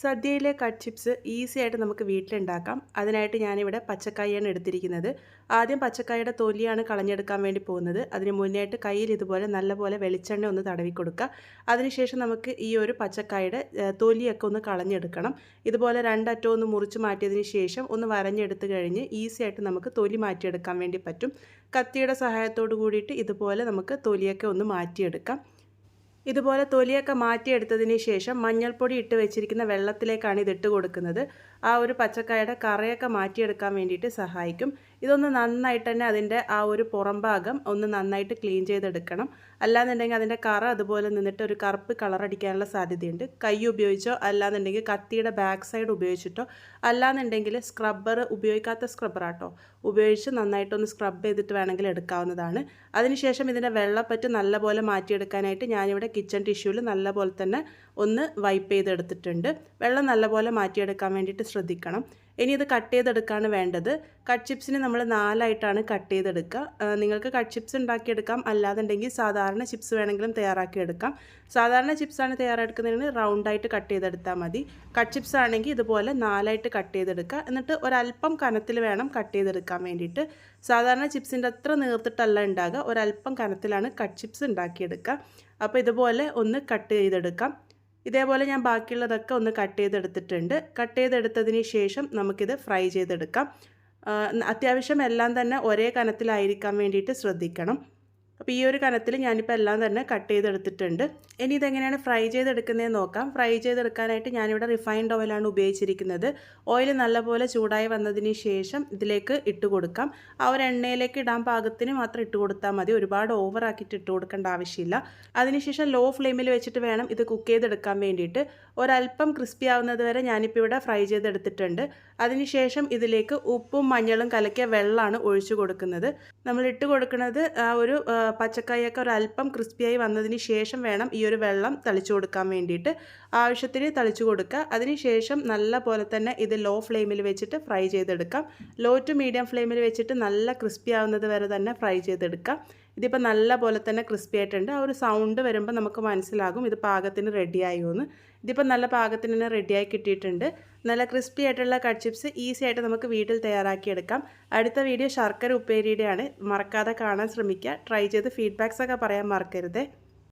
സദ്യയിലെ cut chips easy ആയിട്ട് നമുക്ക് വീട്ടിലുണ്ടാക്കാം. അതിനായിട്ട് ഞാനിവിടെ പച്ചക്കായയാണ് എടുത്തിരിക്കുന്നത്. ആദ്യം പച്ചക്കായയുടെ തൊലിയാണ് കളഞ്ഞെടുക്കാൻ വേണ്ടി പോകുന്നത്. അതിന് മുന്നേയായിട്ട് കയ്യിൽ ഇതുപോലെ നല്ലപോലെ വെളിച്ചെണ്ണ ഒന്ന് തടവി കൊടുക്കുക. അതിനുശേഷം നമുക്ക് ഈ ഒരു പച്ചക്കായയുടെ തൊലിയൊക്കെ ഒന്ന് കളഞ്ഞെടുക്കണം. ഇതുപോലെ രണ്ടറ്റവും ഒന്ന് മുറിച്ച് മാറ്റിയതിന് ശേഷം ഒന്ന് വരഞ്ഞെടുത്ത് കഴിഞ്ഞ് ഈസി ആയിട്ട് നമുക്ക് തൊലി മാറ്റിയെടുക്കാൻ വേണ്ടി പറ്റും. കത്തിയുടെ സഹായത്തോട് കൂടിയിട്ട് ഇതുപോലെ നമുക്ക് തൊലിയൊക്കെ ഒന്ന് മാറ്റിയെടുക്കാം. ഇതുപോലെ തൊലിയൊക്കെ മാറ്റിയെടുത്തതിന് ശേഷം മഞ്ഞൾപ്പൊടി ഇട്ട് വെച്ചിരിക്കുന്ന വെള്ളത്തിലേക്കാണ് ഇതിട്ട് കൊടുക്കുന്നത്. ആ ഒരു പച്ചക്കായയുടെ കറയൊക്കെ മാറ്റിയെടുക്കാൻ വേണ്ടിയിട്ട് സഹായിക്കും. ഇതൊന്ന് നന്നായിട്ട് തന്നെ അതിൻ്റെ ആ ഒരു പുറം ഭാഗം ഒന്ന് നന്നായിട്ട് ക്ലീൻ ചെയ്തെടുക്കണം. അല്ലാന്നുണ്ടെങ്കിൽ അതിൻ്റെ കറ അതുപോലെ നിന്നിട്ട് ഒരു കറുപ്പ് കളറടിക്കാനുള്ള സാധ്യതയുണ്ട്. കൈ ഉപയോഗിച്ചോ അല്ലാന്നുണ്ടെങ്കിൽ കത്തിയുടെ ബാക്ക് സൈഡ് ഉപയോഗിച്ചിട്ടോ അല്ലാന്നുണ്ടെങ്കിൽ സ്ക്രബ്ബർ ഉപയോഗിക്കാത്ത സ്ക്രബ്ബറാട്ടോ ഉപയോഗിച്ച് നന്നായിട്ടൊന്ന് സ്ക്രബ് ചെയ്തിട്ട് വേണമെങ്കിൽ എടുക്കാവുന്നതാണ്. അതിനുശേഷം ഇതിൻ്റെ വെള്ളപ്പറ്റ് നല്ലപോലെ മാറ്റിയെടുക്കാനായിട്ട് ഞാനിവിടെ കിച്ചൺ ടിഷ്യൂവിൽ നല്ലപോലെ തന്നെ ഒന്ന് വൈപ്പ് ചെയ്തെടുത്തിട്ടുണ്ട്. വെള്ളം നല്ലപോലെ മാറ്റിയെടുക്കാൻ വേണ്ടിയിട്ട് ശ്രദ്ധിക്കണം. ഇനി ഇത് കട്ട് ചെയ്തെടുക്കുകയാണ് വേണ്ടത്. കട്ട് ചിപ്സിന് നമ്മൾ 4ആയിട്ടാണ് കട്ട് ചെയ്തെടുക്കുക. നിങ്ങൾക്ക് കട്ട് ചിപ്സ് ഉണ്ടാക്കിയെടുക്കാം, അല്ലാതുണ്ടെങ്കിൽ സാധാരണ ചിപ്സ് വേണമെങ്കിലും തയ്യാറാക്കിയെടുക്കാം. സാധാരണ ചിപ്സാണ് തയ്യാറെടുക്കുന്നതിന് റൗണ്ടായിട്ട് കട്ട് ചെയ്തെടുത്താൽ മതി. കട്ട് ചിപ്സ് ആണെങ്കിൽ ഇതുപോലെ 4ആയിട്ട് കട്ട് ചെയ്തെടുക്കുക. എന്നിട്ട് ഒരല്പം കനത്തിൽ വേണം കട്ട് ചെയ്തെടുക്കാൻ വേണ്ടിയിട്ട്. സാധാരണ ചിപ്സിൻ്റെ അത്ര നീർത്തിട്ടല്ല ഉണ്ടാകുക, ഒരല്പം കനത്തിലാണ് കട്ട് ചിപ്സ് ഉണ്ടാക്കിയെടുക്കുക. അപ്പോൾ ഇതുപോലെ ഒന്ന് കട്ട് ചെയ്തെടുക്കാം. ഇതേപോലെ ഞാൻ ബാക്കിയുള്ളതൊക്കെ ഒന്ന് കട്ട് ചെയ്തെടുത്തിട്ടുണ്ട്. കട്ട് ചെയ്തെടുത്തതിന് ശേഷം നമുക്കിത് ഫ്രൈ ചെയ്തെടുക്കാം. അത്യാവശ്യം എല്ലാം തന്നെ ഒരേ കനത്തിലായിരിക്കാൻ വേണ്ടിയിട്ട് ശ്രദ്ധിക്കണം. അപ്പോൾ ഈ ഒരു കനത്തിൽ ഞാനിപ്പോൾ എല്ലാം തന്നെ കട്ട് ചെയ്തെടുത്തിട്ടുണ്ട്. ഇനി ഇതെങ്ങനെയാണ് ഫ്രൈ ചെയ്തെടുക്കുന്നതെന്ന് നോക്കാം. ഫ്രൈ ചെയ്തെടുക്കാനായിട്ട് ഞാനിവിടെ റിഫൈൻഡ് ഓയിലാണ് ഉപയോഗിച്ചിരിക്കുന്നത്. ഓയിൽ നല്ലപോലെ ചൂടായി വന്നതിന് ശേഷം ഇതിലേക്ക് ഇട്ട് കൊടുക്കാം. ആ ഒരു എണ്ണയിലേക്ക് ഇടാൻ പാകത്തിന് മാത്രം ഇട്ട് കൊടുത്താൽ മതി. ഒരുപാട് ഓവറാക്കിയിട്ട് ഇട്ട് കൊടുക്കേണ്ട ആവശ്യമില്ല. അതിനുശേഷം ലോ ഫ്ലെയിമിൽ വെച്ചിട്ട് വേണം ഇത് കുക്ക് ചെയ്തെടുക്കാൻ വേണ്ടിയിട്ട്. ഒരല്പം ക്രിസ്പി ആവുന്നത് വരെ ഞാനിപ്പോൾ ഇവിടെ ഫ്രൈ ചെയ്തെടുത്തിട്ടുണ്ട്. അതിനുശേഷം ഇതിലേക്ക് ഉപ്പും മഞ്ഞളും കലക്കിയ വെള്ളമാണ് ഒഴിച്ചു കൊടുക്കുന്നത്. നമ്മൾ ഇട്ട് കൊടുക്കുന്നത് ആ ഒരു പച്ചക്കായൊക്കെ ഒരല്പം ക്രിസ്പിയായി വന്നതിന് ശേഷം വേണം ഈ ഒരു വെള്ളം തളിച്ചു കൊടുക്കാൻ വേണ്ടിയിട്ട്. ആവശ്യത്തിന് തളിച്ചു കൊടുക്കുക. അതിനുശേഷം നല്ല പോലെ തന്നെ ഇത് ലോ ഫ്ലെയിമിൽ വെച്ചിട്ട് ഫ്രൈ ചെയ്തെടുക്കാം. ലോ ടു മീഡിയം ഫ്ലെയിമിൽ വെച്ചിട്ട് നല്ല ക്രിസ്പി ആവുന്നത് വരെ തന്നെ ഫ്രൈ ചെയ്തെടുക്കാം. ഇതിപ്പോൾ നല്ല പോലെ തന്നെ ക്രിസ്പി ആയിട്ടുണ്ട്. ആ ഒരു സൗണ്ട് വരുമ്പോൾ നമുക്ക് മനസ്സിലാകും ഇത് പാകത്തിന് റെഡിയായോ എന്ന്. ഇതിപ്പോൾ നല്ല പാകത്തിന് തന്നെ റെഡിയായി കിട്ടിയിട്ടുണ്ട്. നല്ല ക്രിസ്പി ആയിട്ടുള്ള കട്ട് ചിപ്സ് ഈസി ആയിട്ട് നമുക്ക് വീട്ടിൽ തയ്യാറാക്കിയെടുക്കാം. അടുത്ത വീഡിയോ ശർക്കര ഉപ്പേരിയുടെയാണ്. മറക്കാതെ കാണാൻ ശ്രമിക്കുക. ട്രൈ ചെയ്ത് ഫീഡ്ബാക്സ് ഒക്കെ പറയാൻ മറക്കരുത്.